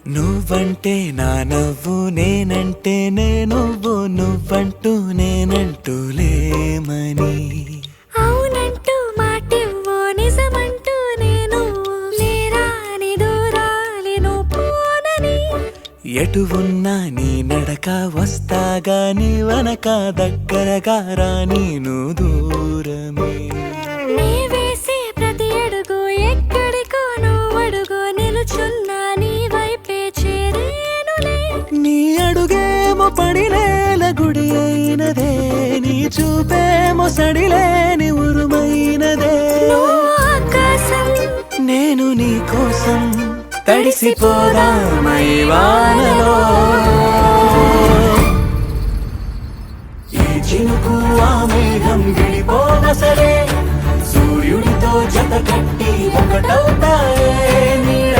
నువ్వంటే నా నవ్వు నేనంటే నువ్వు నువ్వంటూ నేనంటూ లేమని అవునంటూ మాటివ్వు నిజమంటూ నేను లేరాని దూరాలను పోనని ఎటు ఉన్నా నీ నడక వస్తాగా నీ వనక దగ్గరగా రాని నువ్వు దూరమే నీ వేసే ప్రతి అడుగు ఎక్కడికో నువ్వు అడుగు నిలుచున్నా నీ వైపే చేరేనులే నీ అడుగేమో పడినేల గుడి అయినదే నీ చూపేమో సడిలేని ఉరుమైనదే నువ్వు ఆకాశం నేను నీ కోసం తడిసిపోదామై వానలో ఈ చినుకు ఆ మేఘం విడిపోవసలే సూర్యుడితో జత కట్టి ఒకటవుతాయే నీడ